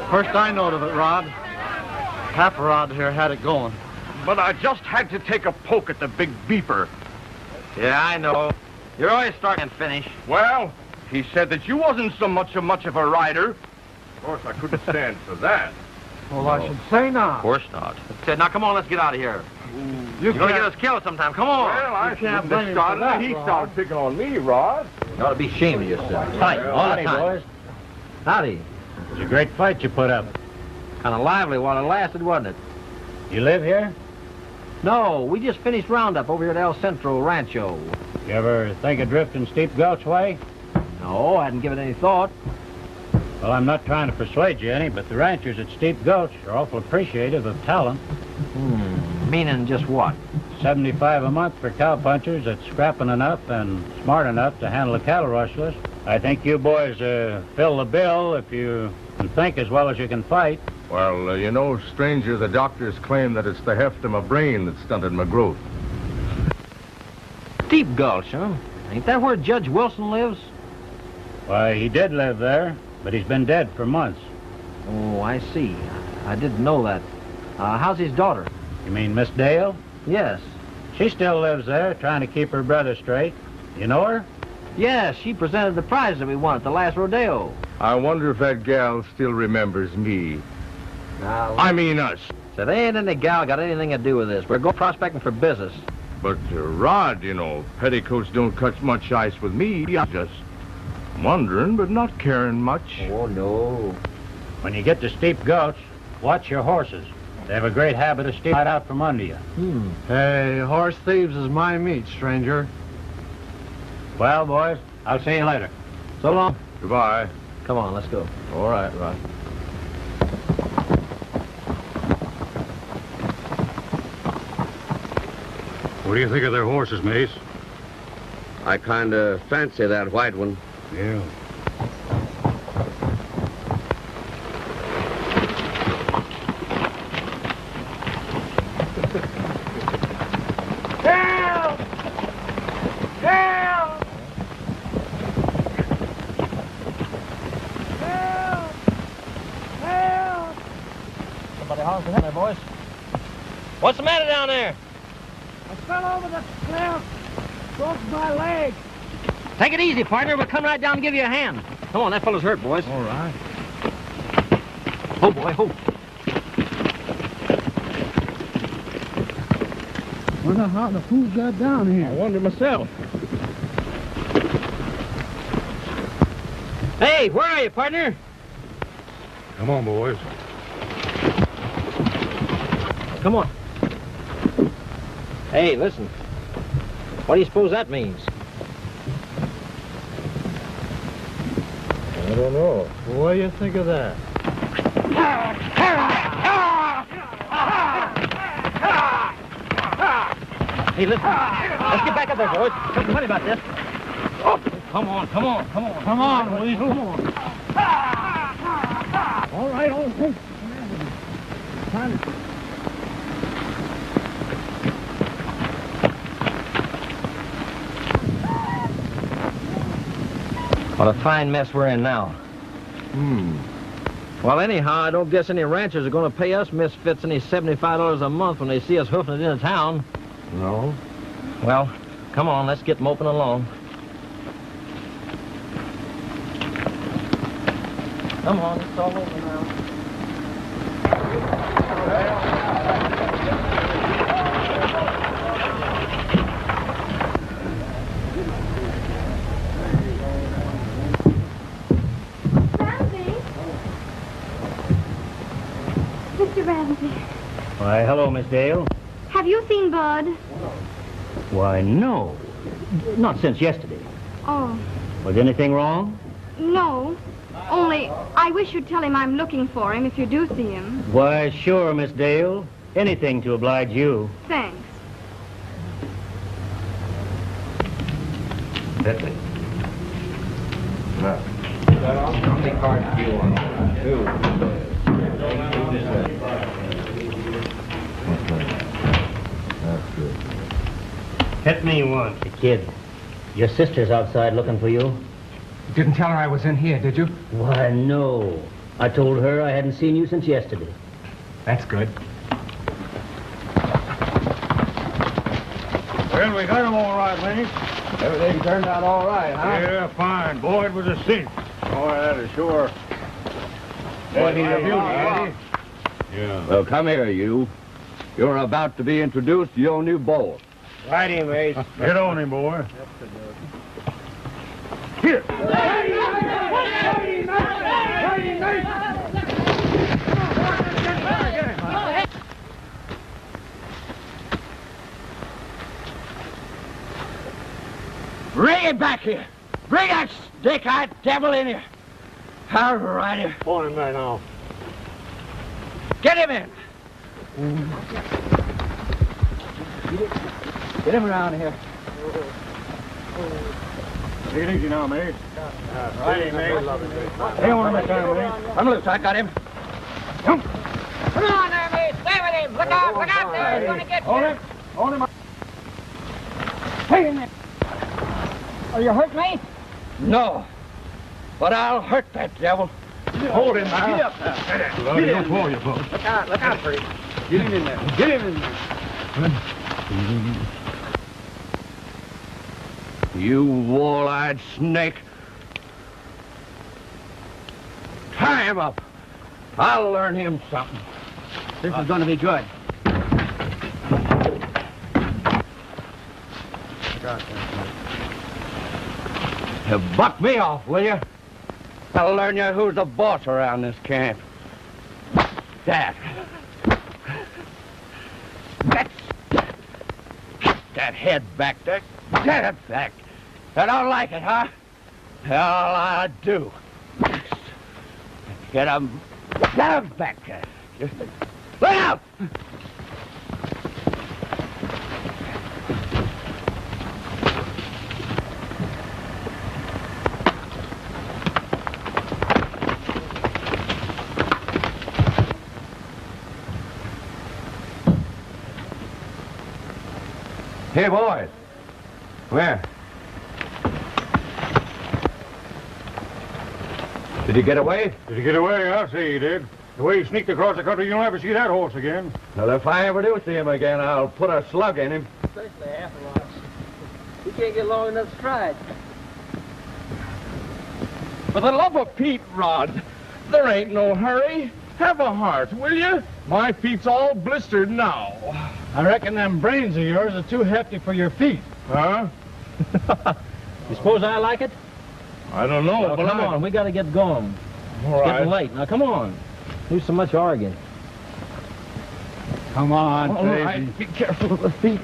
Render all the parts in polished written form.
First I knowed of it, Rod. Half a Rod here had it going. But I just had to take a poke at the big beeper. Yeah, I know. You're always starting and finish. Well, he said that you wasn't so much of a rider. Of course, I couldn't stand for that. Well, I should say not. Of course not. Said, now come on, let's get out of here. You're going to get us killed sometime. Come on. Well, I can't shouldn't blame have him started for that, it. He Rod. started picking on me, Rod. You ought to be ashamed of yourself. Fight all the time. boys. Howdy. It was a great fight you put up. Kind of lively while it lasted, wasn't it? You live here? No, we just finished roundup over here at El Centro Rancho. You ever think of drifting Steep Gulch way? No, I hadn't given it any thought. Well, I'm not trying to persuade you any, but the ranchers at Steep Gulch are awful appreciative of talent. Meaning just what? 75 a month for cowpunchers that's scrapping enough and smart enough to handle the cattle rustlers. I think you boys fill the bill if you can think as well as you can fight. Well, you know, stranger, the doctors claim that it's the heft of my brain that stunted my growth. Deep Gulch, huh? Ain't that where Judge Wilson lives? Why, he did live there, but he's been dead for months. Oh, I see. I didn't know that. How's his daughter? You mean Miss Dale? Yes. She still lives there, trying to keep her brother straight. You know her? Yes, she presented the prize that we won at the last rodeo. I wonder if that gal still remembers me. Now, I mean us. so there ain't any gal got anything to do with this. We're going prospecting for business. But, Rod, you know, petticoats don't cut much ice with me. I'm just wondering, but not caring much. Oh, no. When you get to Steep Gulch, watch your horses. They have a great habit of stealing right out from under you. Hey, horse thieves is my meat, stranger. Well, boys, I'll see you later. So long. Goodbye. Come on, let's go. All right, Rod. What do you think of their horses, Mace? I kind of fancy that white one. Yeah. Help! Help! Help! Help! Somebody honk for there, boys. What's the matter down there? I fell over the cliff. Broke my leg. Take it easy, partner. We'll come right down and give you a hand. Come on, that fellow's hurt, boys. All right. Oh, boy, oh. Wonder how the fools got down here. I wonder myself. Hey, where are you, partner? Come on, boys. Come on. Hey, listen. What do you suppose that means? I don't know. What do you think of that? Hey, listen. Let's get back up there, boys. Don't worry about this. Come on, come on, come on. Come on, Willie. Come on. All right, all right. Time to... What a fine mess we're in now. Well, anyhow, I don't guess any ranchers are going to pay us misfits any $75 a month when they see us hoofing it into town. No. Well, come on, let's get moping along. Come on, it's all over now. Mr. Ramsey, Why, hello, Miss Dale. have you seen Bud? Why, no. Not since yesterday. Oh, Was anything wrong? no. Only, I wish you'd tell him I'm looking for him if you do see him. Why, sure, Miss Dale. Anything to oblige you. Thanks. That's it. How many cards do you want? Two. That's good. Hit me one. Kid, your sister's outside looking for you. You didn't tell her I was in here, did you? Why, no. I told her I hadn't seen you since yesterday. That's good. Well, we got him all right, Mace. Everything turned out all right, huh? Yeah, fine. Boy, it was a cinch. Oh, that is sure. Boy, he's a beauty, Yeah. ain't he? Well, come here, you. You're about to be introduced to your new beau. Righty, Mace. Get on him, boy. Here. Bring it back here. Bring that stick-eyed devil in here. All right. On him right now. Get him in. Get him around here. Take it easy now, Mace. Righty, Mace. Hang on a minute, Mace. I'm loose. I got him. Come on there, Mace. Stay with him. Look out there. He's going to get you. Hold him. Hey in there. Are you hurt, Mace? No. But I'll hurt that devil. Hold him now. Get up there. Get him for you, folks. Look out for him. Get him in there. Get him in there. You wall-eyed snake. Tie him up. I'll learn him something. This is going to be good. You buck me off, will you? I'll learn you who's the boss around this camp. That. That head back there. Get it back. I don't like it, huh? All I do. Get him back there. Look out! Hey, boys. Where? Did he get away? Did he get away? I'll say he did. The way he sneaked across the country, you'll never see that horse again. Well, if I ever do see him again, I'll put a slug in him. Especially afterwards. He can't get long enough to stride. For the love of Pete, Rod, there ain't no hurry. Have a heart, will you? My feet's all blistered now. I reckon them brains of yours are too hefty for your feet. Huh? You suppose I like it? I don't know, Well, but come on. We got to get going. All It's right. getting late. Now, come on. There's so much arguing. Come on, All baby. right. Be careful of the feet.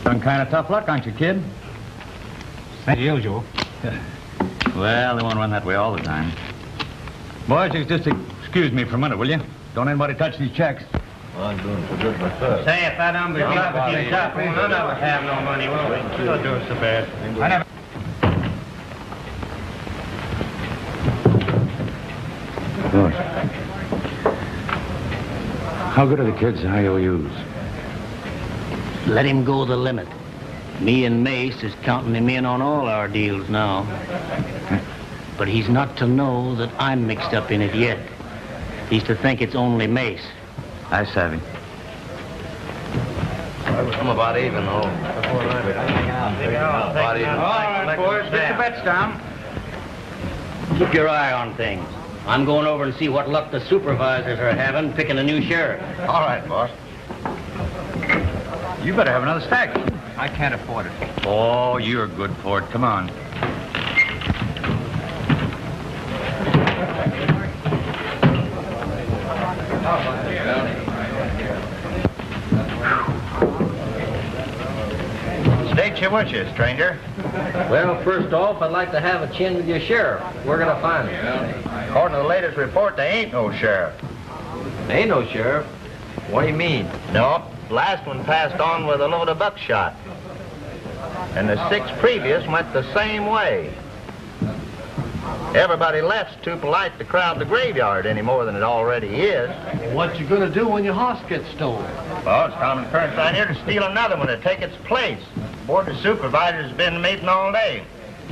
Some kind of tough luck, aren't you, kid? As usual. Well, they won't run that way all the time. Boys, you just excuse me for a minute, will you? Don't anybody touch these checks. I'm doing so good myself. Say, if that umbrella gets up, none of us have no money, will we? Don't do us so bad. I never... How good are the kids' IOUs? Let him go the limit. Me and Mace is counting him in on all our deals now. But he's not to know that I'm mixed up in it yet. He's to think it's only Mace. I savvy. I'm about even, though. All right, boys, get the bets down. Keep your eye on things. I'm going over and see what luck the supervisors are having picking a new sheriff. All right, boss. You better have another stack. I can't afford it. Oh, you're good for it. Come on. State you with you, stranger. Well, first off, I'd like to have a chin with your sheriff. We're going to find him. According to the latest report, there ain't no sheriff. Ain't no sheriff. What do you mean? No, last one passed on with a load of buckshot. And the 6 previous went the same way. Everybody left's too polite to crowd the graveyard any more than it already is. What you gonna do when your horse gets stolen? Well, it's common occurrence around here to steal another one to take its place. Board of Supervisors has been meeting all day,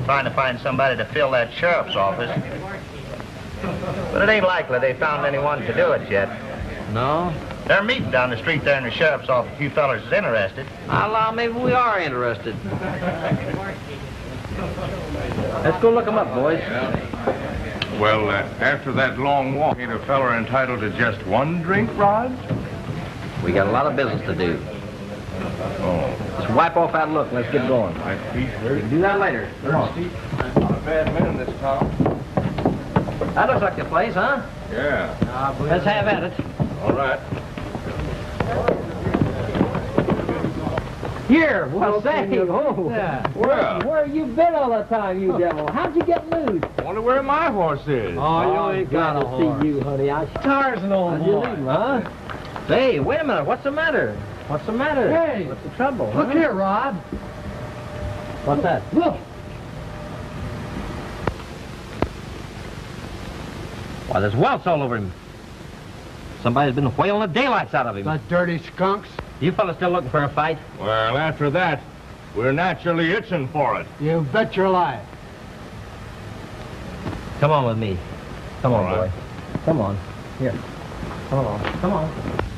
trying to find somebody to fill that sheriff's office. But it ain't likely they found anyone to do it yet. No? They're meeting down the street there in the sheriff's office. A few fellas is interested. I'll allow maybe we are interested. Let's go look him up, boys. Well, after that long walk, ain't a feller entitled to just one drink, Rod? We got a lot of business to do. Oh. Let's wipe off that look and let's get going. My feet We hurt. can do that later. Come on. Not a bad man in this town. That looks like the place, huh? Yeah. Let's have at it. All right. Here, well, say, oh, Well, where you been all the time, you devil? How'd you get loose? wonder where my horse is. Oh, you ain't got to see you, honey. Tarzan, old How'd you boy. leave him, huh? Hey, wait a minute. What's the matter? What's the matter? Hey, What's the trouble? look huh? here, Rod. What's that? Look. Why, there's welts all over him. Somebody's been whaling the daylights out of him. The dirty skunks. You fellas still looking for a fight? Well, after that, we're naturally itching for it. You bet your life. Come on with me. Come on, All right. boy. Come on. Here. Come on. Come on.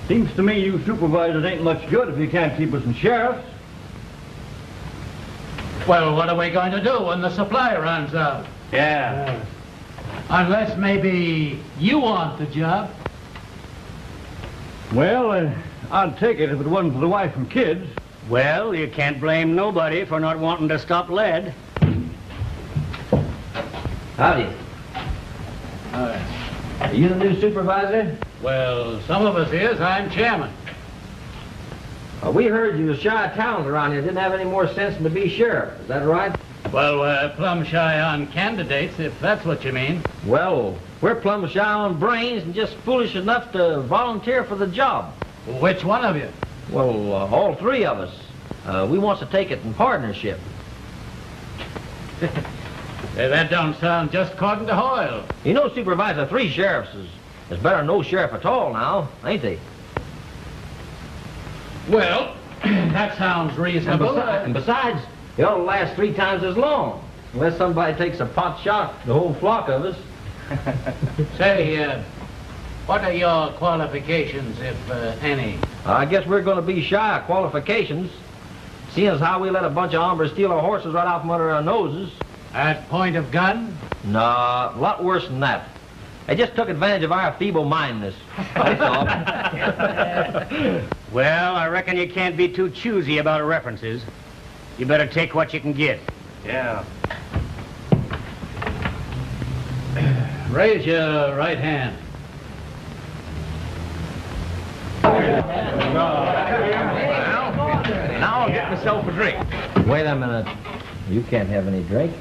Seems to me you supervisors ain't much good if you can't keep us in sheriffs. Well, what are we going to do when the supply runs out? Yeah. Unless maybe you want the job. Well, I'd take it if it wasn't for the wife and kids. Well, you can't blame nobody for not wanting to stop lead. Howdy. Are you the new supervisor? Well, some of us is. I'm chairman. We heard you was shy of towns around here. Didn't have any more sense than to be sheriff. Is that right? Well, we're plumb shy on candidates, if that's what you mean. Well, we're plumb shy on brains and just foolish enough to volunteer for the job. Which one of you? Well, all 3 of us. We wants to take it in partnership. That don't sound just according to Hoyle. You know, Supervisor, 3 sheriffs is better than no sheriff at all now, ain't they? Well, that sounds reasonable. And besides, it ought to last 3 times as long. Unless somebody takes a pot shot, the whole flock of us. Say, what are your qualifications, if any? I guess we're going to be shy of qualifications, seeing as how we let a bunch of hombres steal our horses right out from under our noses. At point of gun? Nah, a lot worse than that. They just took advantage of our feeble-mindedness. That's all. Well, I reckon you can't be too choosy about references. You better take what you can get. Yeah. Raise your right hand. Now I'll get myself a drink. Wait a minute. You can't have any drink.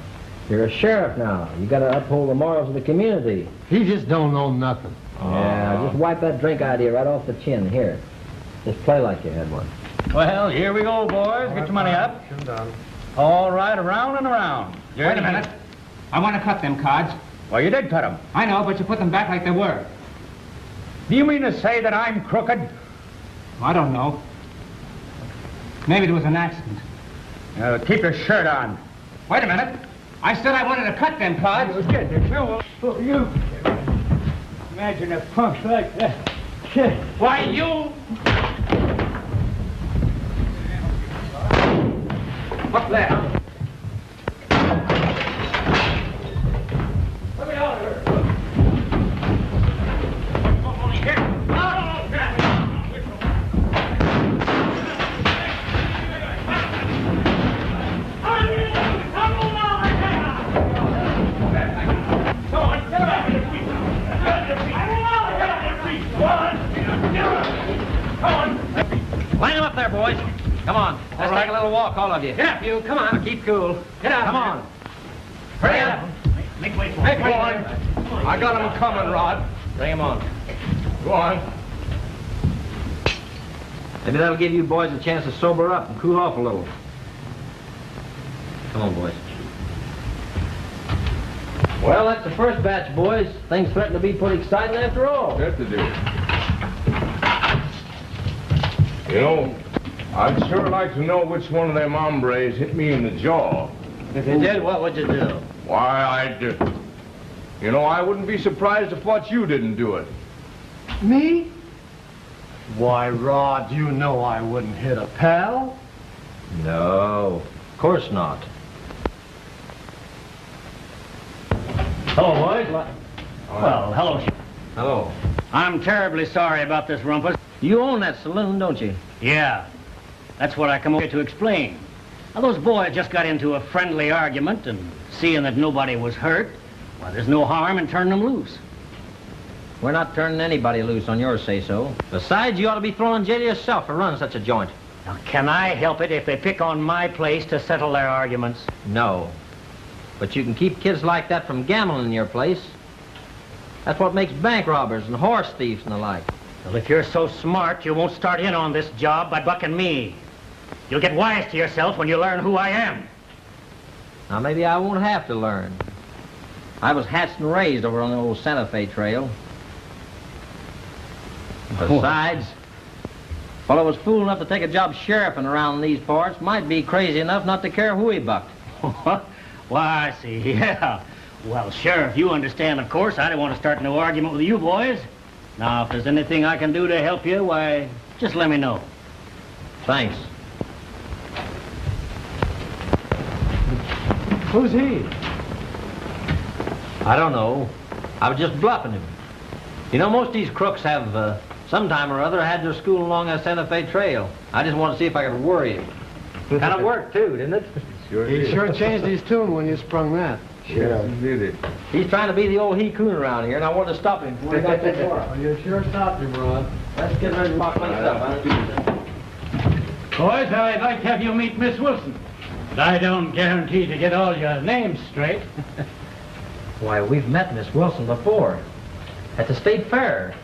You're a sheriff now. You got to uphold the morals of the community. He just don't know nothing. Yeah, just wipe that drink idea right off the chin. Here. Just play like you had one. Well, here we go, boys. Get your money up. All right, around and around. Wait a minute. I want to cut them cards. Well, you did cut them. I know, but you put them back like they were. Do you mean to say that I'm crooked? I don't know. Maybe it was an accident. Keep your shirt on. Wait a minute. I said I wanted to cut them cards. Get the trouble. You imagine a punk like that. Why, you... What's that? Let me out of here. Come on. Let's take a little walk, all of you. Get up, you. Come on. Now keep cool. Get up. Come on. Hurry up. Make way for Go on. I got him coming, Rod. Bring him on. Go on. Maybe that'll give you boys a chance to sober up and cool off a little. Come on, boys. Well, that's the first batch, boys. Things threaten to be pretty exciting after all. Good to do. You know, I'd sure like to know which one of them hombres hit me in the jaw. If you did, what would you do? Why, you know, I wouldn't be surprised if what you didn't do it. Me? Why, Rod, you know I wouldn't hit a pal. No, of course not. Hello, boys. Well, hello. Hello. I'm terribly sorry about this rumpus. You own that saloon, don't you? Yeah, that's what I come over here to explain. Now, those boys just got into a friendly argument, and seeing that nobody was hurt, well, there's no harm in turning them loose. We're not turning anybody loose on your say-so. Besides, you ought to be thrown in jail yourself for running such a joint. Now, can I help it if they pick on my place to settle their arguments? No. But you can keep kids like that from gambling in your place. That's what makes bank robbers and horse thieves and the like. Well, if you're so smart, you won't start in on this job by bucking me. You'll get wise to yourself when you learn who I am. Now, maybe I won't have to learn. I was hatched and raised over on the old Santa Fe trail. Besides, fellow was fool enough to take a job sheriffing around these parts might be crazy enough not to care who he bucked. Why, I see, yeah. Well, Sheriff, you understand, of course, I don't want to start no argument with you boys. Now, if there's anything I can do to help you, why, just let me know. Thanks. Who's he? I don't know. I was just bluffing him. You know, most of these crooks have, sometime or other, had their school along that Santa Fe trail. I just wanted to see if I could worry him. Kind of worked, too, didn't it? Sure He did. sure changed his tune when you sprung that. Sure did it. He's trying to be the old he-coon around here, and I wanted to stop him before he got too far. Well, you sure stopped him, Rod. Let's get ready to talk things up, huh? Boys, I'd like to have you meet Miss Wilson. But I don't guarantee to get all your names straight. Why, we've met Miss Wilson before. At the state fair.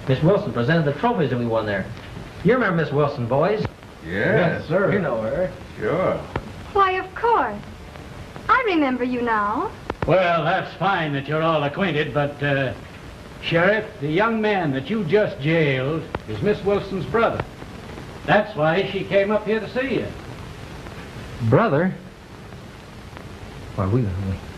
Miss Wilson presented the trophies that we won there. You remember Miss Wilson, boys? Yes, sir. You know her. Sure. Why, of course. I remember you now. Well, that's fine that you're all acquainted, but, Sheriff, the young man that you just jailed is Miss Wilson's brother. That's why she came up here to see you. Brother? Well,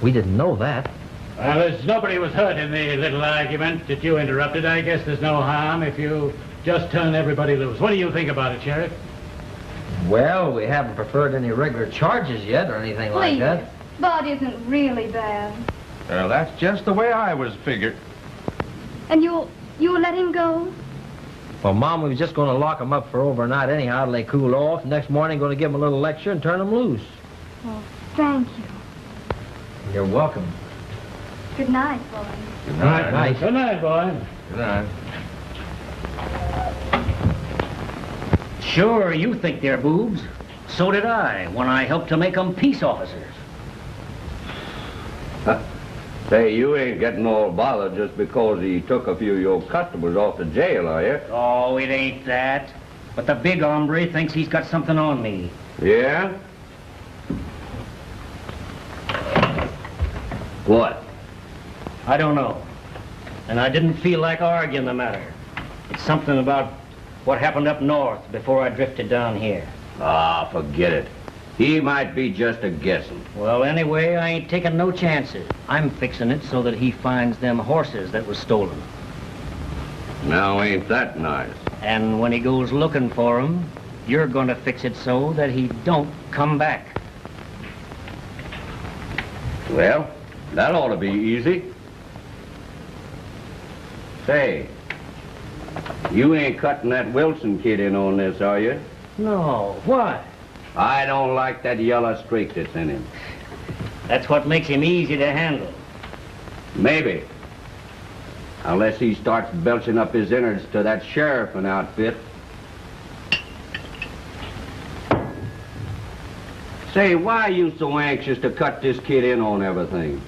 we didn't know that. Well, as nobody was hurt in the little argument that you interrupted, I guess there's no harm if you just turn everybody loose. What do you think about it, Sheriff? Well, we haven't preferred any regular charges yet or anything like Please. that. Bud isn't really bad. Well, that's just the way I was figured. And you'll let him go? Well, Mom, we was just going to lock him up for overnight anyhow till they cool off. Next morning, going to give him a little lecture and turn him loose. Oh, thank you. You're welcome. Good night, boys. Good night. night. Good night, boy. Good night. Sure, you think they're boobs. So did I, when I helped to make them peace officers. Say, you ain't getting all bothered just because he took a few of your customers off to jail, are you? Oh, it ain't that. But the big hombre thinks he's got something on me. Yeah? What? I don't know. And I didn't feel like arguing the matter. It's something about what happened up north before I drifted down here. Ah, forget it. He might be just a guessing. Well, anyway, I ain't taking no chances. I'm fixing it so that he finds them horses that was stolen. Now, ain't that nice? And when he goes looking for 'em, you're going to fix it so that he don't come back. Well, that ought to be easy. Say, you ain't cutting that Wilson kid in on this, are you? No, why? I don't like that yellow streak that's in him. That's what makes him easy to handle. Maybe. Unless he starts belching up his innards to that sheriff and outfit. Say, why are you so anxious to cut this kid in on everything?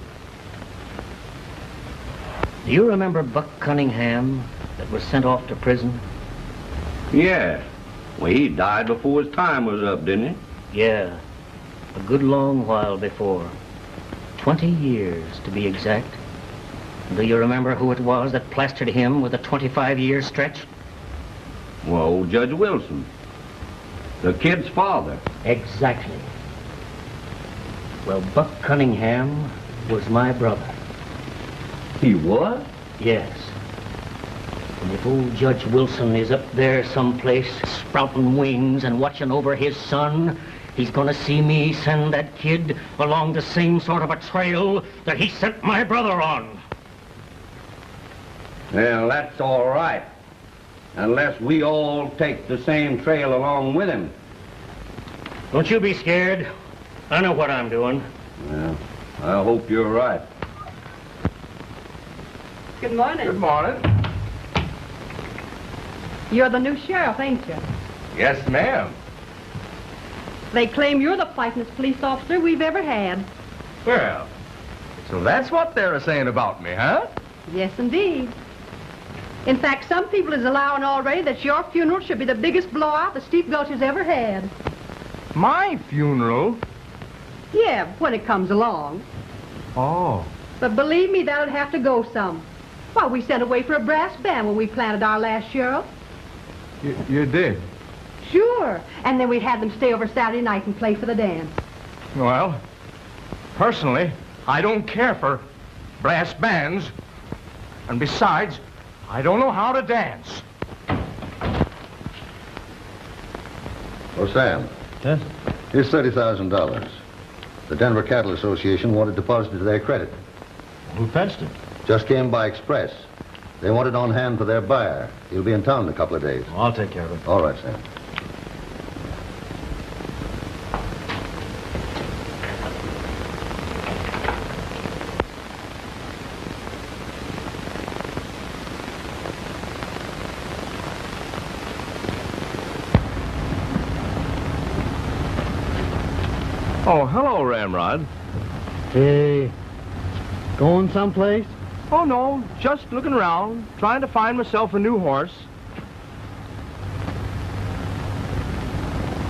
Do you remember Buck Cunningham that was sent off to prison? Yeah. Well, he died before his time was up, didn't he? Yeah, a good long while before. 20 years, to be exact. Do you remember who it was that plastered him with a 25-year stretch? Well, old Judge Wilson. The kid's father. Exactly. Well, Buck Cunningham was my brother. He was? Yes. And if old Judge Wilson is up there someplace sprouting wings and watching over his son, he's gonna see me send that kid along the same sort of a trail that he sent my brother on. Well, that's all right. Unless we all take the same trail along with him. Don't you be scared. I know what I'm doing. Well, I hope you're right. Good morning. Good morning. You're the new sheriff, ain't you? Yes, ma'am. They claim you're the fightingest police officer we've ever had. Well, so that's what they're saying about me, huh? Yes, indeed. In fact, some people is allowing already that your funeral should be the biggest blowout the Steep Gulch has ever had. My funeral? Yeah, when it comes along. Oh. But believe me, that'll have to go some. Why, we sent away for a brass band when we planted our last sheriff. You did? Sure. And then we had them stay over Saturday night and play for the dance. Well, personally, I don't care for brass bands. And besides, I don't know how to dance. Oh, Sam. Yes? Here's $30,000. The Denver Cattle Association wanted deposited to their credit. Who fetched it? Just came by express. They want it on hand for their buyer. He'll be in town in a couple of days. Well, I'll take care of it. All right, Sam. Oh, hello, Ramrod. Hey, going someplace? Oh, no, just looking around, trying to find myself a new horse.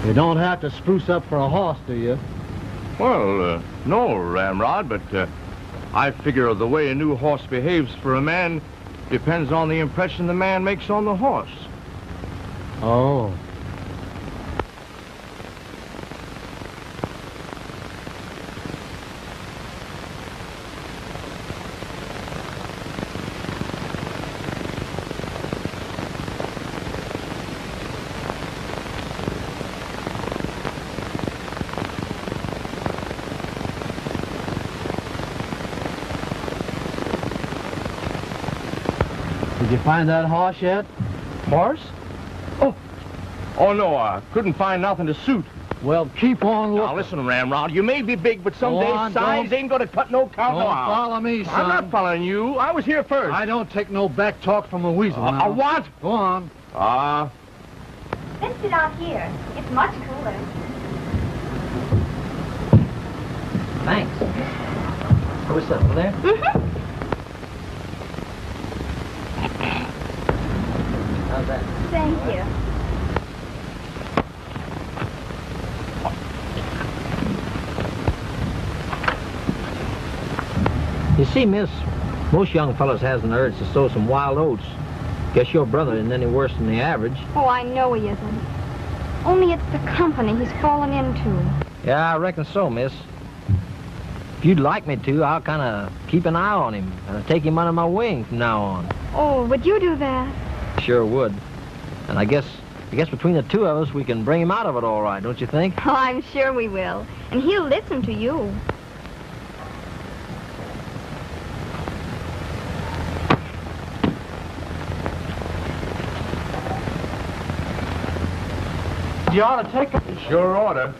You don't have to spruce up for a horse, do you? Well, no, Ramrod, but I figure the way a new horse behaves for a man depends on the impression the man makes on the horse. Oh. Did you find that horse yet? Horse? Oh, no, I couldn't find nothing to suit. Well, keep on looking. Now, listen, Ramrod, you may be big, but Go someday on, size ain't gonna cut no count Don't no how. follow me, son. I'm not following you. I was here first. I don't take no back talk from a weasel now. What? Go on. Let's sit out here. It's much cooler. Thanks. What's that, over there? Mm-hmm. How's that? Thank you. You see, miss, most young fellas has an urge to sow some wild oats. Guess your brother isn't any worse than the average. Oh, I know he isn't. Only it's the company he's fallen into. Yeah, I reckon so, miss. If you'd like me to, I'll kind of keep an eye on him and I'll take him under my wing from now on. Oh, would you do that? Sure would. And I guess between the two of us, we can bring him out of it all right, don't you think? Oh, I'm sure we will. And he'll listen to you. You ought to take it. Sure oughta.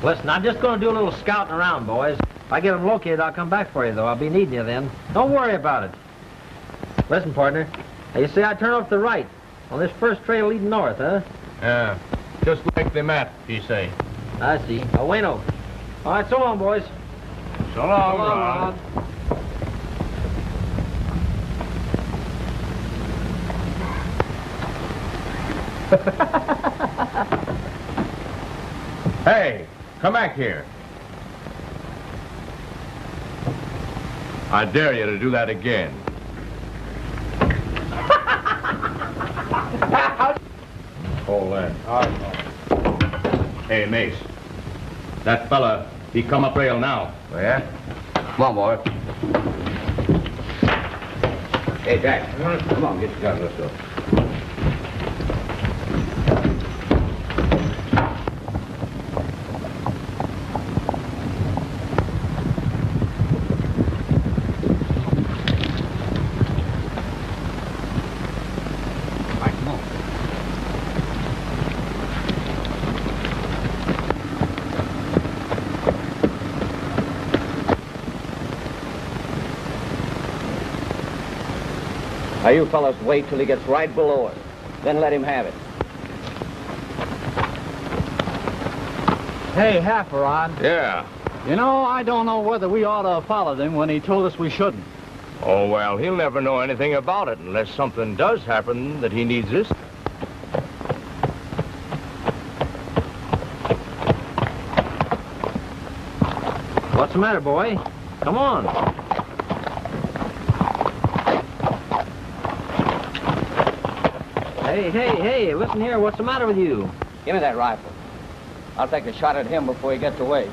Listen, I'm just going to do a little scouting around, boys. If I get him located, I'll come back for you, though. I'll be needing you then. Don't worry about it. Listen, partner. Now, you say I turn off to the right on this first trail leading north, huh? Yeah, just like the map, you say. I see. Oh, bueno. All right, so long, boys. So long, So long, Rod. Hey, come back here. I dare you to do that again. Hold that. Hey, Mace. That fella, he come up rail now. Oh, yeah? Come on, boy. Hey, Jack. Come on, get your gun. Let's go. Now, you fellas wait till he gets right below us. Then let him have it. Hey, Rod. Yeah. You know, I don't know whether we ought to have followed him when he told us we shouldn't. Oh, well, he'll never know anything about it unless something does happen that he needs this. What's the matter, boy? Come on. Hey, listen here. What's the matter with you? Give me that rifle. I'll take a shot at him before he gets away.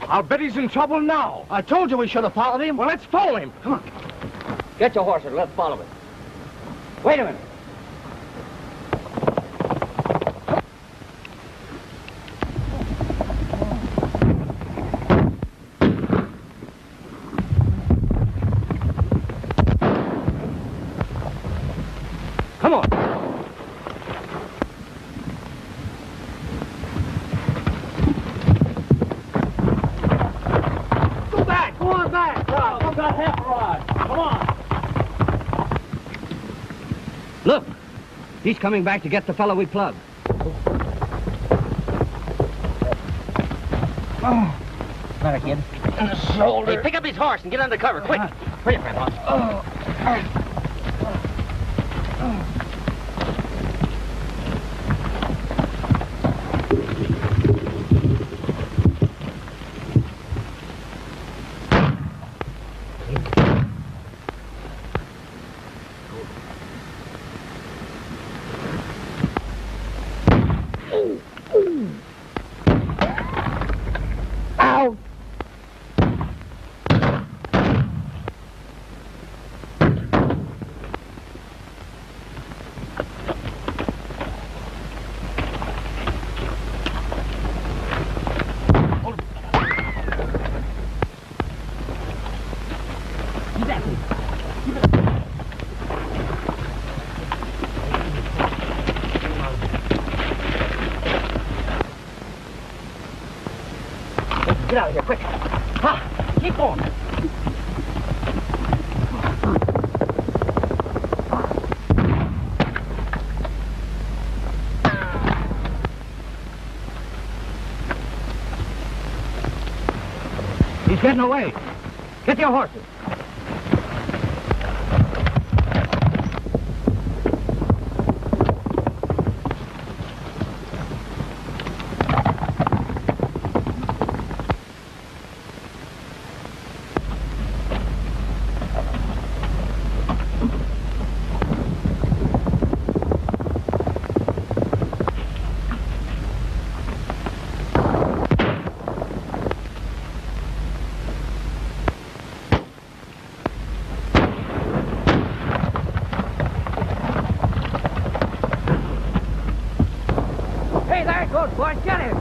I'll bet he's in trouble now. I told you we should have followed him. Well, let's follow him. Come on. Get your horses. Let's follow him. Wait a minute. Come on. Go back. Go on back. Rod, come back half a rod. Come on. Look. He's coming back to get the fellow we plugged. Oh. Better, kid. In the shoulder. Hey, pick up his horse and get under cover, quick. Hurry up, Grandpa. Get out of here, quick. Ha! Keep going. He's getting away. Get your horses. Good boy, get him.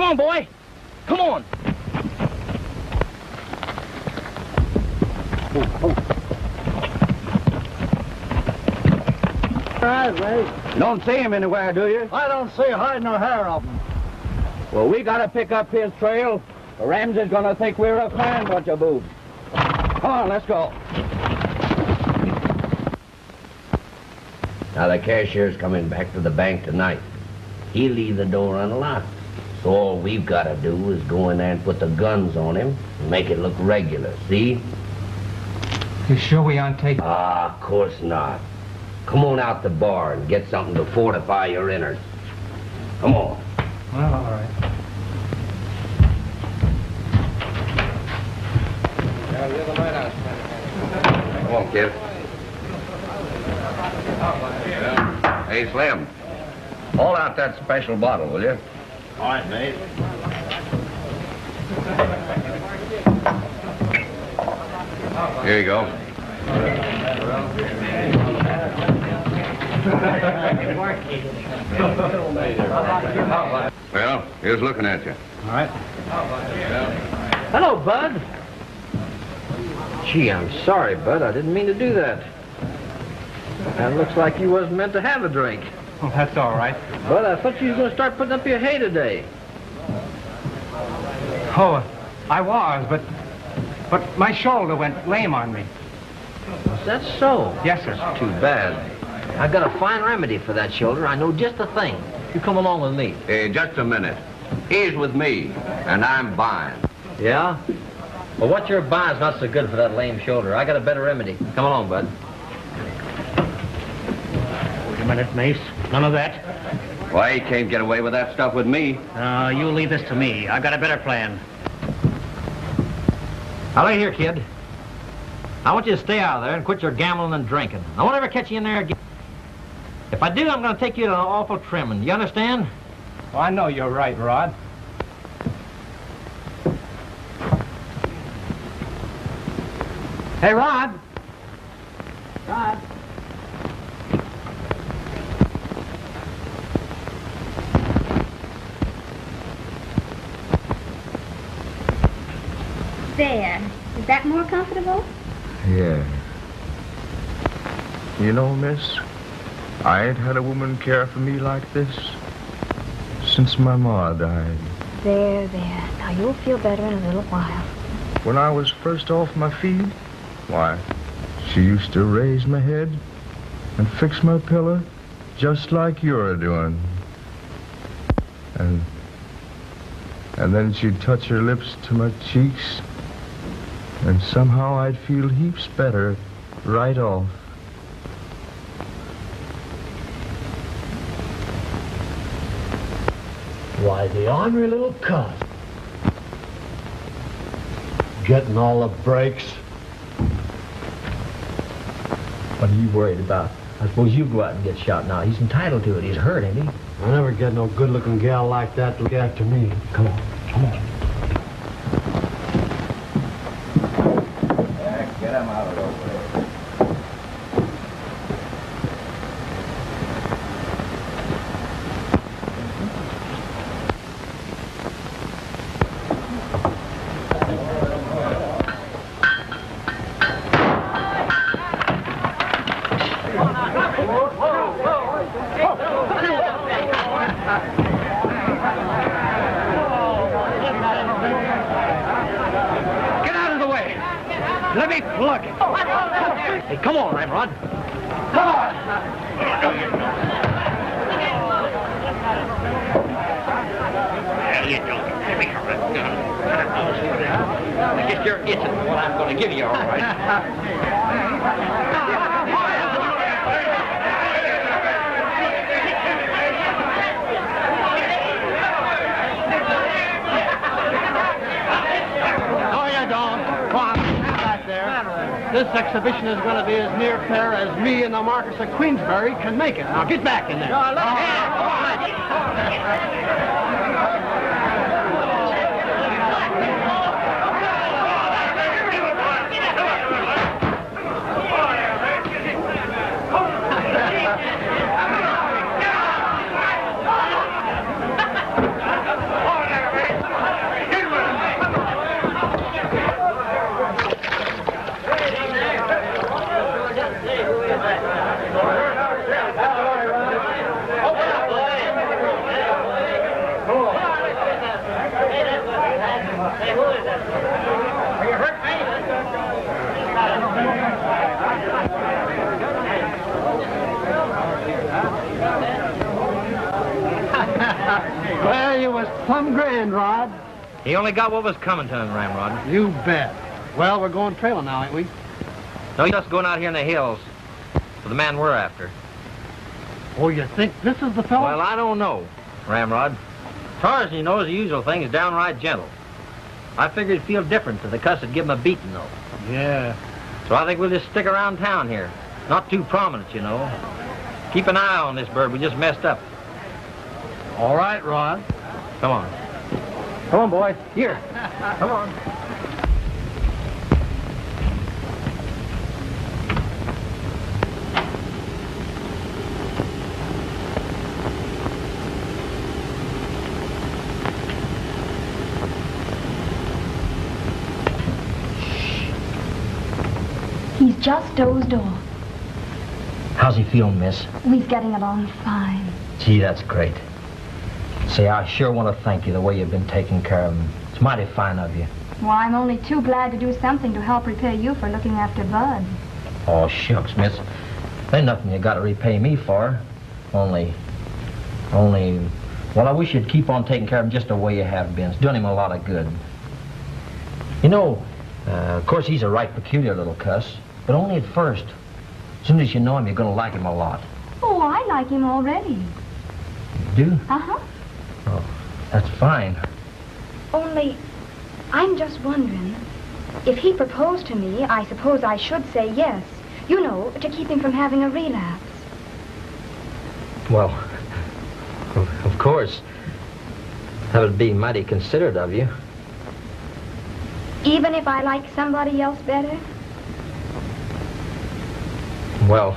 Come on, boy. Come on. All right, Mace. Don't see him anywhere, do you? I don't see hide nor hair of him. Well, we gotta pick up his trail. Ramsey's gonna think we're a fine bunch of boobs. Come on, let's go. Now, the cashier's coming back to the bank tonight. He'll leave the door unlocked. So all we've got to do is go in there and put the guns on him and make it look regular, see? You sure we aren't taking... Ah, of course not. Come on out the bar and get something to fortify your innards. Come on. Well, all right. Come on, kid. Hey, Slim. Haul out that special bottle, will you? All right, mate. Here you go. Well, here's looking at you. All right. Hello, Bud. Gee, I'm sorry, Bud. I didn't mean to do that. That looks like you wasn't meant to have a drink. Oh, that's all right. Bud, I thought you was going to start putting up your hay today. Oh, I was, but my shoulder went lame on me. Is that so? Yes, sir. Too bad. I've got a fine remedy for that shoulder. I know just the thing. You come along with me. Hey, just a minute. He's with me, and I'm buying. Yeah? Well, what you're buying's not so good for that lame shoulder. I got a better remedy. Come along, Bud. Wait a minute, Mace. None of that. Why, he can't get away with that stuff with me. You leave this to me. I've got a better plan. Now, lay here, kid. I want you to stay out of there and quit your gambling and drinking. I won't ever catch you in there again. If I do, I'm going to take you to an awful trimming. You understand? Well, I know you're right, Rod. Hey, Rod. Rod. There. Is that more comfortable? Yeah. You know, miss, I ain't had a woman care for me like this since my ma died. There, there. Now you'll feel better in a little while. When I was first off my feet, why, she used to raise my head and fix my pillow just like you're doing. And then she'd touch her lips to my cheeks, and somehow I'd feel heaps better right off. Why, the ornery little cuss. Getting all the breaks. What are you worried about? I suppose you go out and get shot now. He's entitled to it. He's hurt, ain't he? I never get no good-looking gal like that to look after me. Come on, come on. Get him out of the way. Get out of the way! Let me plug it. Hey, come on, Ramrod. Come on! You don't. Give me a gun. I guess you're itching for what I'm going to give you, all right. This exhibition is going to be as near fair as me and the Marquis of Queensberry can make it. Now get back in there. Hey, who is that? Are you hurt, Well, you was plumb grand, Rod. He only got what was coming to him, Ramrod. You bet. Well, we're going trailing now, ain't we? No, you're just going out here in the hills for the man we're after. Oh, you think this is the fellow? Well, I don't know, Ramrod. Tarzan, you know, as the usual thing, is downright gentle. I figured he'd feel different if the cuss would give him a beating, though. Yeah. So I think we'll just stick around town here. Not too prominent, you know. Keep an eye on this bird. We just messed up. All right, Rod. Come on. Come on, boy. Here. Come on. He's just dozed off. How's he feeling, miss? He's getting along fine. Gee, that's great. Say, I sure want to thank you the way you've been taking care of him. It's mighty fine of you. Well, I'm only too glad to do something to help repay you for looking after Bud. Oh, shucks, miss. Ain't nothing you got to repay me for. Only, well, I wish you'd keep on taking care of him just the way you have been. It's doing him a lot of good. You know, of course, he's a right peculiar little cuss, but only at first. As soon as you know him, you're going to like him a lot. Oh, I like him already. You do? Uh-huh. Oh, that's fine. Only, I'm just wondering, if he proposed to me, I suppose I should say yes. You know, to keep him from having a relapse. Well, of course. That would be mighty considerate of you. Even if I like somebody else better? Well,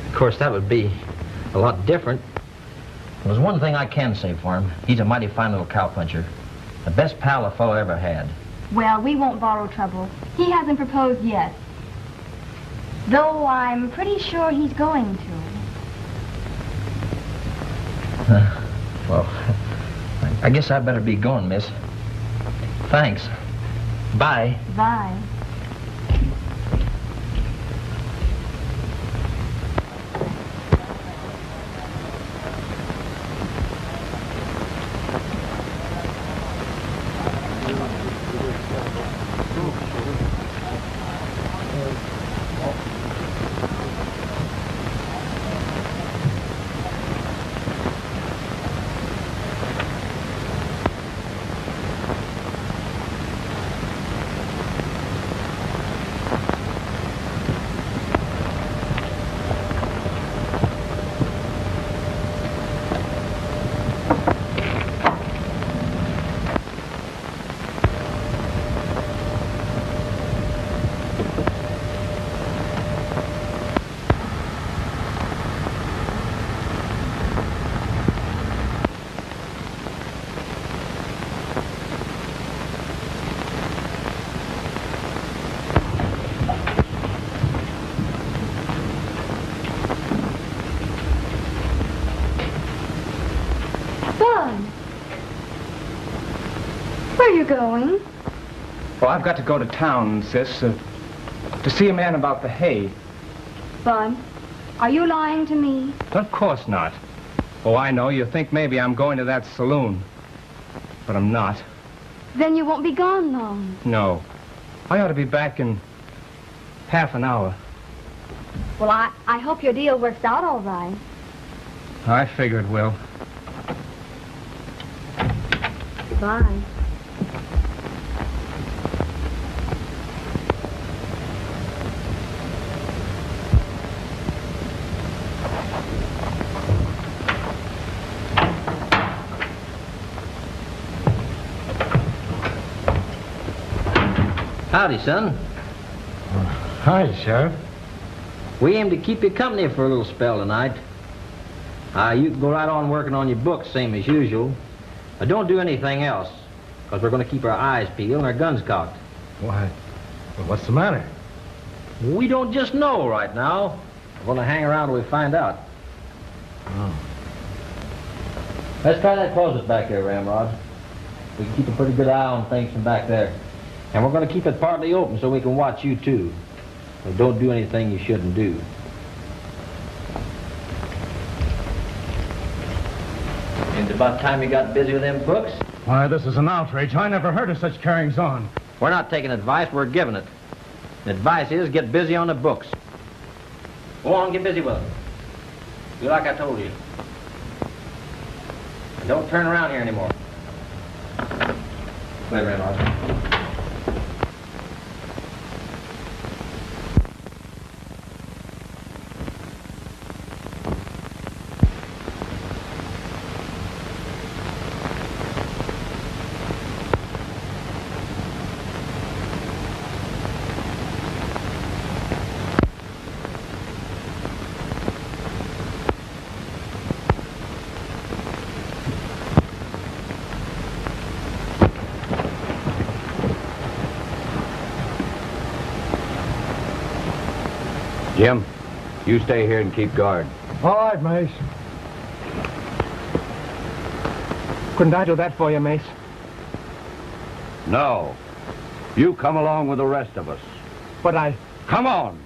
of course, that would be a lot different. There's one thing I can say for him. He's a mighty fine little cowpuncher. The best pal a fellow ever had. Well, we won't borrow trouble. He hasn't proposed yet. Though I'm pretty sure he's going to. Well, I guess I'd better be going, miss. Thanks. Bye. Bye. Where are you going? Well, I've got to go to town, sis, to see a man about the hay. Bud, are you lying to me? Of course not. Oh, I know. You think maybe I'm going to that saloon. But I'm not. Then you won't be gone long. No. I ought to be back in half an hour. Well, I hope your deal works out all right. I figure it will. Bye. Howdy, son. Hi, Sheriff. We aim to keep you company for a little spell tonight. You can go right on working on your books, same as usual. Don't do anything else, because we're going to keep our eyes peeled and our guns cocked. Why? Well, what's the matter? We don't just know right now. We're going to hang around till we find out. Oh. Let's try that closet back there, Ramrod. We can keep a pretty good eye on things from back there. And we're going to keep it partly open so we can watch you, too. But don't do anything you shouldn't do. It's about time you got busy with them books. Why, this is an outrage. I never heard of such carryings on. We're not taking advice, we're giving it. The advice is get busy on the books. Go on, get busy with them. Do like I told you. And don't turn around here anymore. Wait, Ramrod. Jim, you stay here and keep guard. All right, Mace. Couldn't I do that for you, Mace? No. You come along with the rest of us. But I... Come on.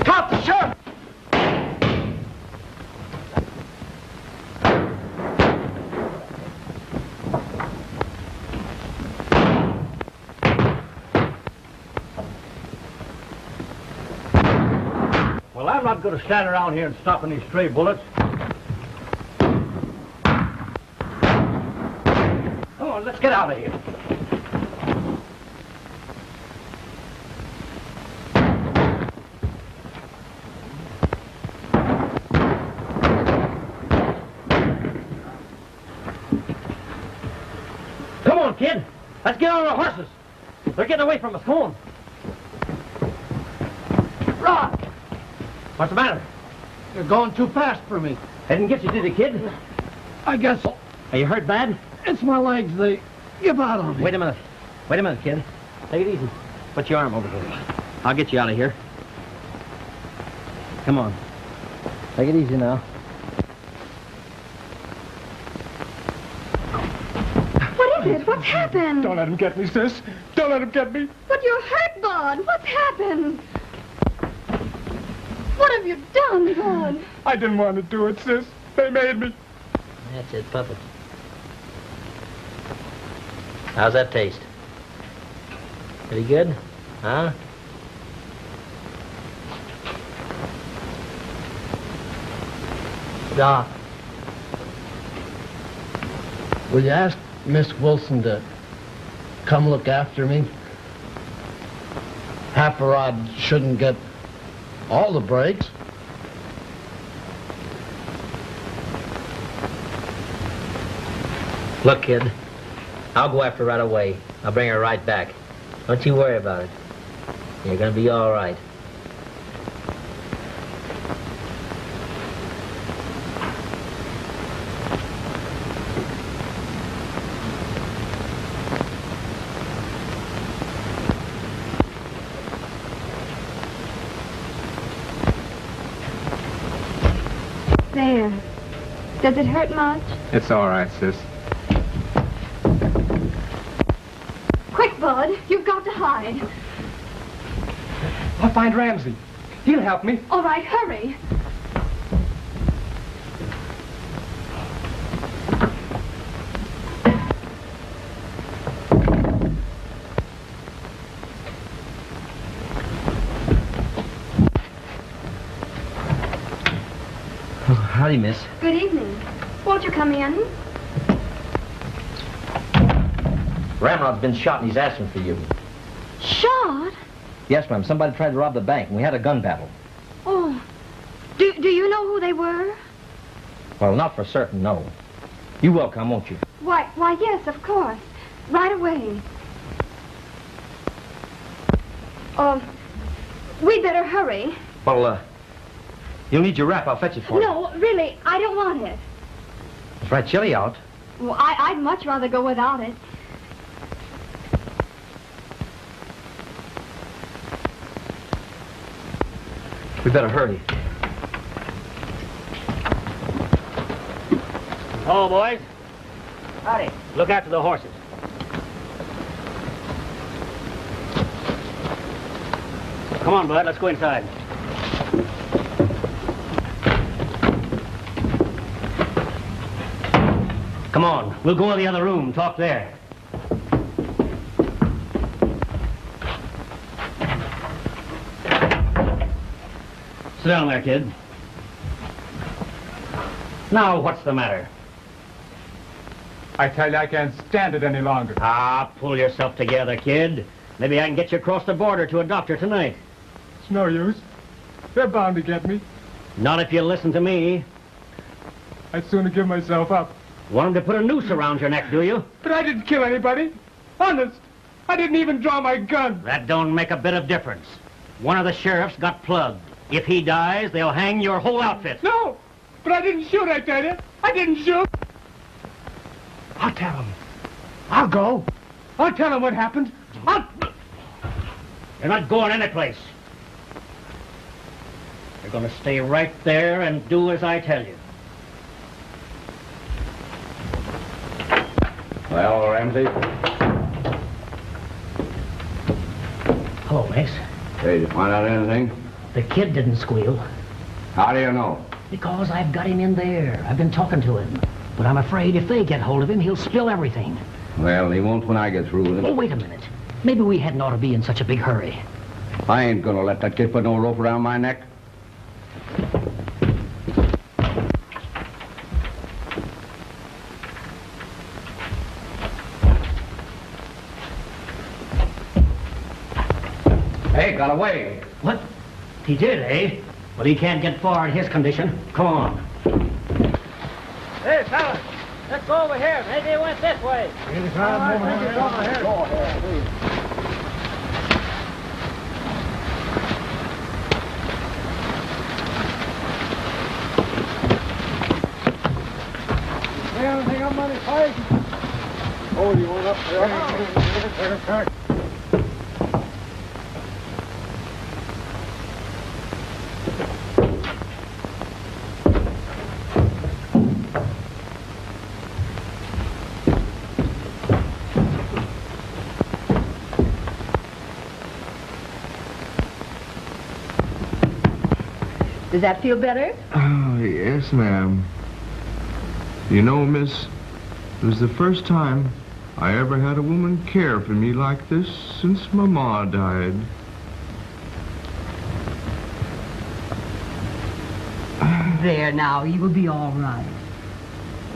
Top the sheriff! Well, I'm not going to stand around here and stopping these stray bullets. Come on, let's get out of here. Come on, kid. Let's get on our horses. They're getting away from us. Come on. Rod! What's the matter? You're going too fast for me. I didn't get you, did it, kid? I guess so. Are you hurt bad? It's my legs. They give out on me. Wait a minute. Wait a minute, kid. Take it easy. Put your arm over here. I'll get you out of here. Come on. Take it easy now. What is it? What's happened? Don't let him get me, sis. Don't let him get me. But you're hurt, Bud. What's happened? What have you done, Bud? I didn't want to do it, sis. They made me. That's it, puppet. How's that taste? Pretty good? Huh? Doc, will you ask Miss Wilson to come look after me? Rod shouldn't get all the breaks. Look, kid, I'll go after her right away. I'll bring her right back. Don't you worry about it. You're gonna be all right. There. Does it hurt much? It's all right, sis. Quick, Bud. You've got to hide. I'll find Ramsey. He'll help me. All right, hurry. Howdy, miss. Good evening. Won't you come in? Ramrod's been shot and he's asking for you. Shot? Yes, ma'am. Somebody tried to rob the bank and we had a gun battle. Oh. Do you know who they were? Well, not for certain, no. You will come, won't you? Why, yes, of course. Right away. We'd better hurry. Well, you'll need your wrap. I'll fetch it for you. No, really, I don't want it. It's right chilly out. Well, I'd much rather go without it. We better hurry. Oh, boys. Howdy. Look after the horses. Come on, Bud. Let's go inside. Come on. We'll go in the other room. Talk there. Sit down there, kid. Now, what's the matter? I tell you, I can't stand it any longer. Ah, pull yourself together, kid. Maybe I can get you across the border to a doctor tonight. It's no use. They're bound to get me. Not if you listen to me. I'd sooner give myself up. Want 'em to put a noose around your neck, do you? But I didn't kill anybody. Honest. I didn't even draw my gun. That don't make a bit of difference. One of the sheriffs got plugged. If he dies, they'll hang your whole outfit. No, but I didn't shoot, I tell you. I didn't shoot. I'll tell him. I'll go. I'll tell him what happened. You're not going anyplace. You're going to stay right there and do as I tell you. Well, Ramsey? Hello, Mace. Hey, did you find out anything? The kid didn't squeal. How do you know? Because I've got him in there. I've been talking to him. But I'm afraid if they get hold of him, he'll spill everything. Well, he won't when I get through with him. Oh, wait a minute. Maybe we hadn't ought to be in such a big hurry. I ain't gonna let that kid put no rope around my neck. Hey, got away. What? He did, eh? Well, he can't get far in his condition. Come on. Hey, fellas, let's go over here. Maybe it went this way. Go ahead, please. Anything up on his face? Oh, you want up there? Does that feel better? Oh, yes, ma'am. You know, miss, it was the first time I ever had a woman care for me like this since my ma died. There now, you will be all right.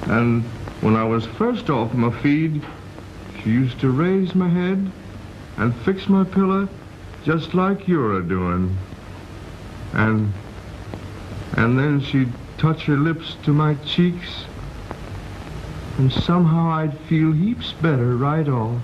And when I was first off my feed, she used to raise my head and fix my pillow just like you're a-doing. And then she'd touch her lips to my cheeks, and somehow I'd feel heaps better right off.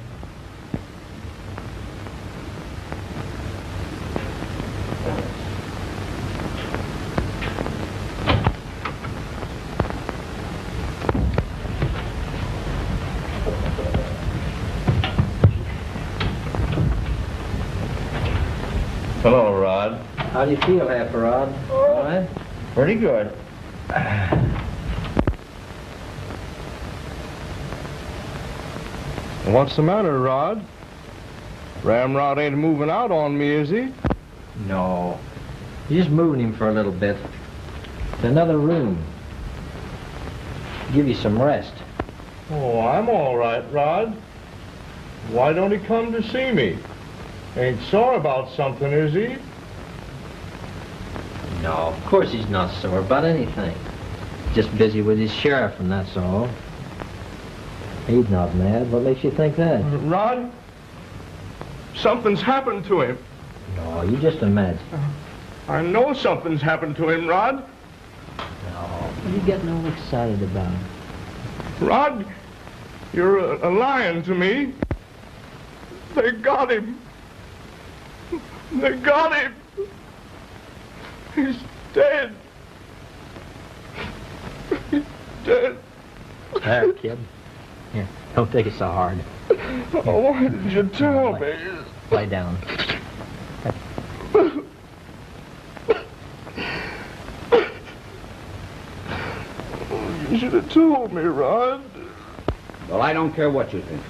Hello, Rod. How do you feel, Half Rod? All right? Pretty good. What's the matter, Rod? Ramrod ain't moving out on me, is he? No. You're just moving him for a little bit. To another room. Give you some rest. Oh, I'm all right, Rod. Why don't he come to see me? Ain't sore about something, is he? No, of course he's not sore about anything. Just busy with his sheriff, and that's all. He's not mad. What makes you think that? Rod, something's happened to him. No, you just imagine. I know something's happened to him, Rod. No, what are you getting all excited about? Rod, you're lying to me. They got him. They got him. He's dead. He's dead. There, kid. Here, don't take it so hard. Oh, why did you tell me? Lie down. have told me, Rod. Well, I don't care what you think.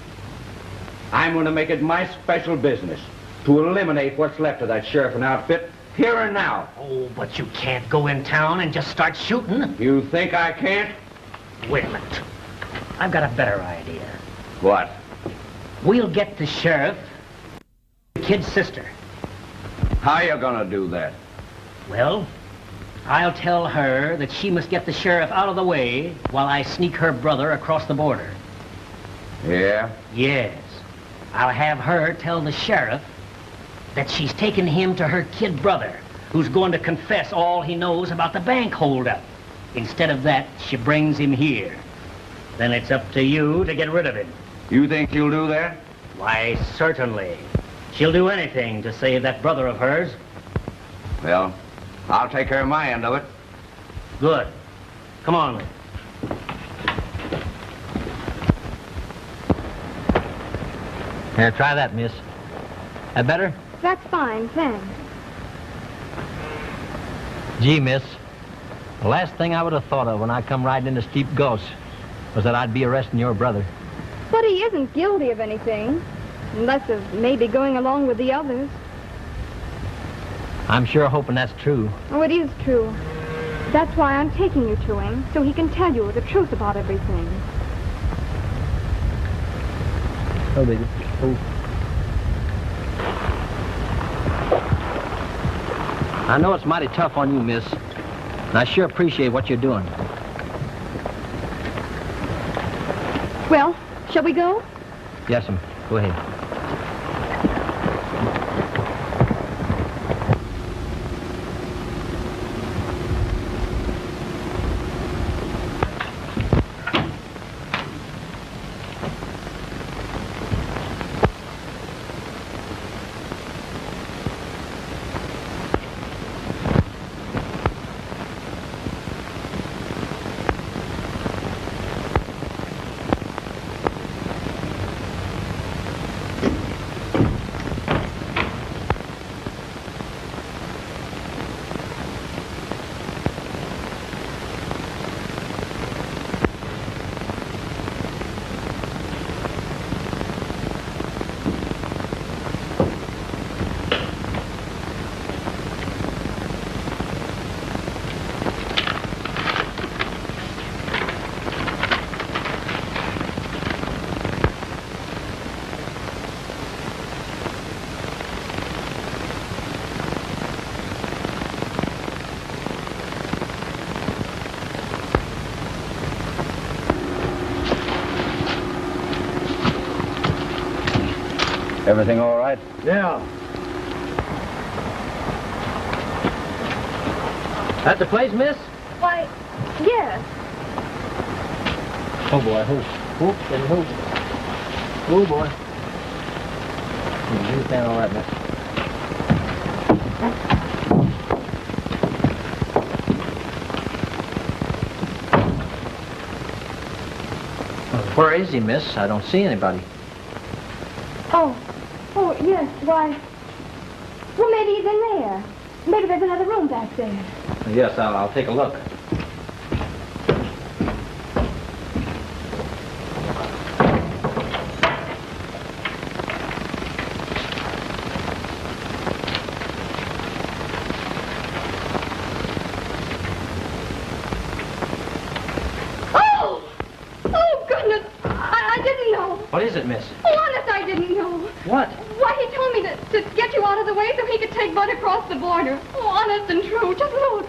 I'm going to make it my special business to eliminate what's left of that sheriff and outfit here and now. Oh, but you can't go in town and just start shooting. You think I can't? Wait a minute. I've got a better idea. What? We'll get the sheriff, the kid's sister. How you going to do that? Well, I'll tell her that she must get the sheriff out of the way while I sneak her brother across the border. Yeah? Yes. I'll have her tell the sheriff that she's taken him to her kid brother, who's going to confess all he knows about the bank holdup. Instead of that, she brings him here. Then it's up to you to get rid of him. You think you'll do that? Why, certainly. She'll do anything to save that brother of hers. Well, I'll take care of my end of it. Good. Come on. Here, try that, miss. That better? That's fine, thanks. Gee, miss, the last thing I would have thought of when I come riding into Steep Gulch was that I'd be arresting your brother. But he isn't guilty of anything, unless of maybe going along with the others. I'm sure hoping that's true. Oh, it is true. That's why I'm taking you to him, so he can tell you the truth about everything. Oh, baby. Oh. I know it's mighty tough on you, miss, and I sure appreciate what you're doing. Well, shall we go? Yes'm. Go ahead. Everything all right? Yeah. That the place, miss? Why, yes. Oh, boy. Whoop, and whoop. Oh, boy. You stand all right, miss. Where is he, miss? I don't see anybody. Oh, yes, why... Well, maybe he's in there. Maybe there's another room back there. Yes, I'll take a look. Oh, goodness! I didn't know. What is it, miss? Oh, honest, I didn't know. What? Why, he told me to get you out of the way so he could take Bud across the border. Oh, honest and true. Just look.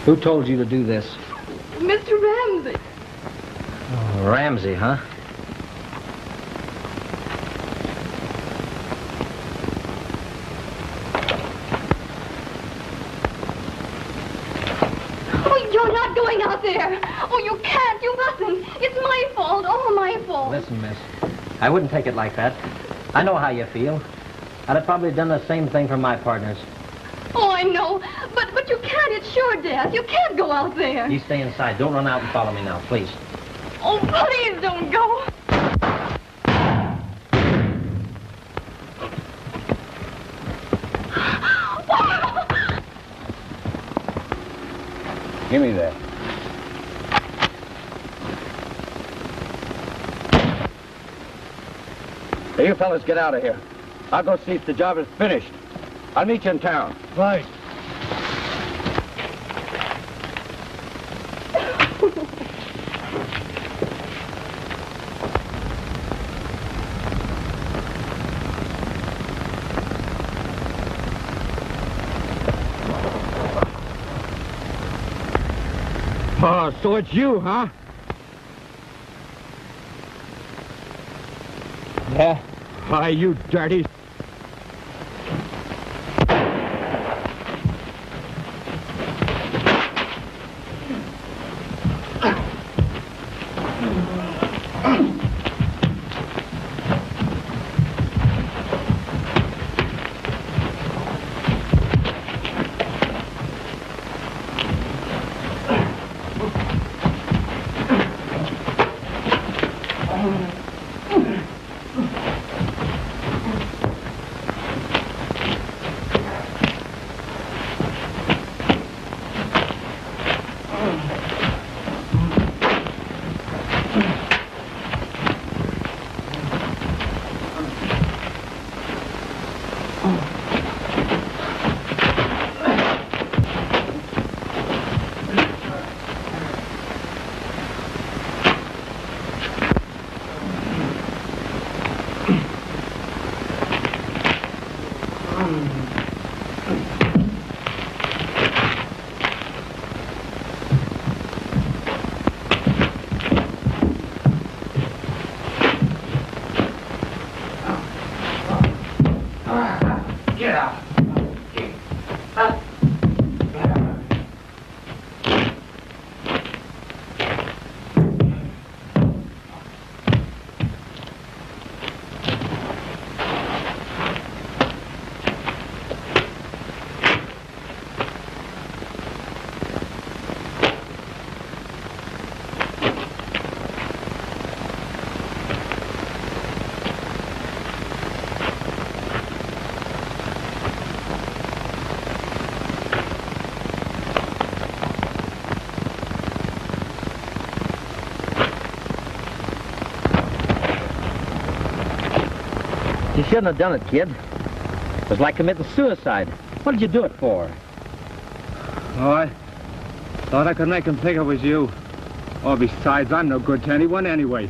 Who told you to do this? Mr. Ramsey. Oh, Ramsey, huh? Oh, you're not going out there. Oh, you can't. You mustn't. It's my fault. All my fault. Listen, miss, I wouldn't take it like that. I know how you feel. I'd have probably done the same thing for my partners. Oh, I know. But you can't. It's sure death. You can't go out there. You stay inside. Don't run out and follow me now, please. Oh, please don't go. Why? Give me that. Hey, you fellas get out of here. I'll go see if the job is finished. I'll meet you in town. Right. Oh, so it's you, huh? Yeah? Why, you dirty... You shouldn't have done it, kid. It was like committing suicide. What did you do it for? Oh, I thought I could make him think it was you. Oh, besides, I'm no good to anyone anyway.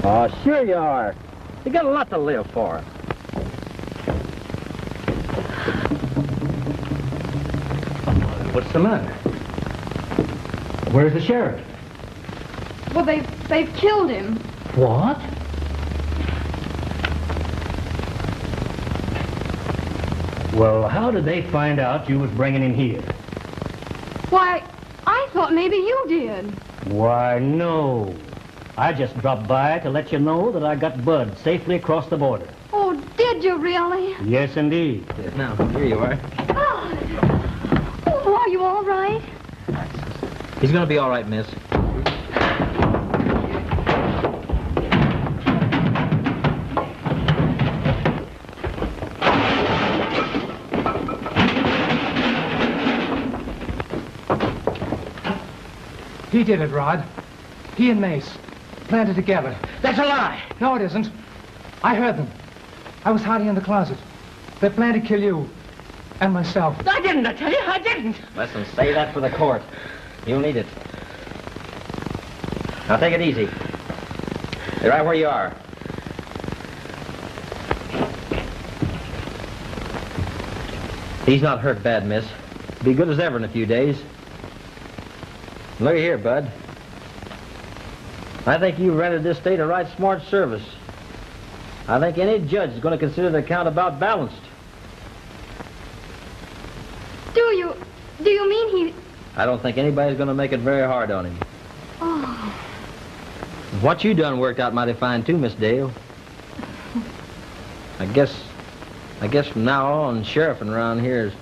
Oh, sure you are. You got a lot to live for. What's the matter? Where's the sheriff? Well, they've killed him. What? Well, how did they find out you was bringing him here? Why, I thought maybe you did. Why, no. I just dropped by to let you know that I got Bud safely across the border. Oh, did you really? Yes, indeed. Now, here you are. Oh, are you all right? He's gonna be all right, miss. He did it, Rod. He and Mace. Planted together. That's a lie! No, it isn't. I heard them. I was hiding in the closet. They planned to kill you. And myself. I didn't, I tell you, I didn't! Listen, say that for the court. You'll need it. Now take it easy. Stay right where you are. He's not hurt bad, miss. Be good as ever in a few days. Look here, Bud. I think you rendered this state a right smart service. I think any judge is going to consider the account about balanced. Do you mean he... I don't think anybody's going to make it very hard on him. Oh. What you done worked out mighty fine, too, Miss Dale. I guess from now on, sheriffing around here is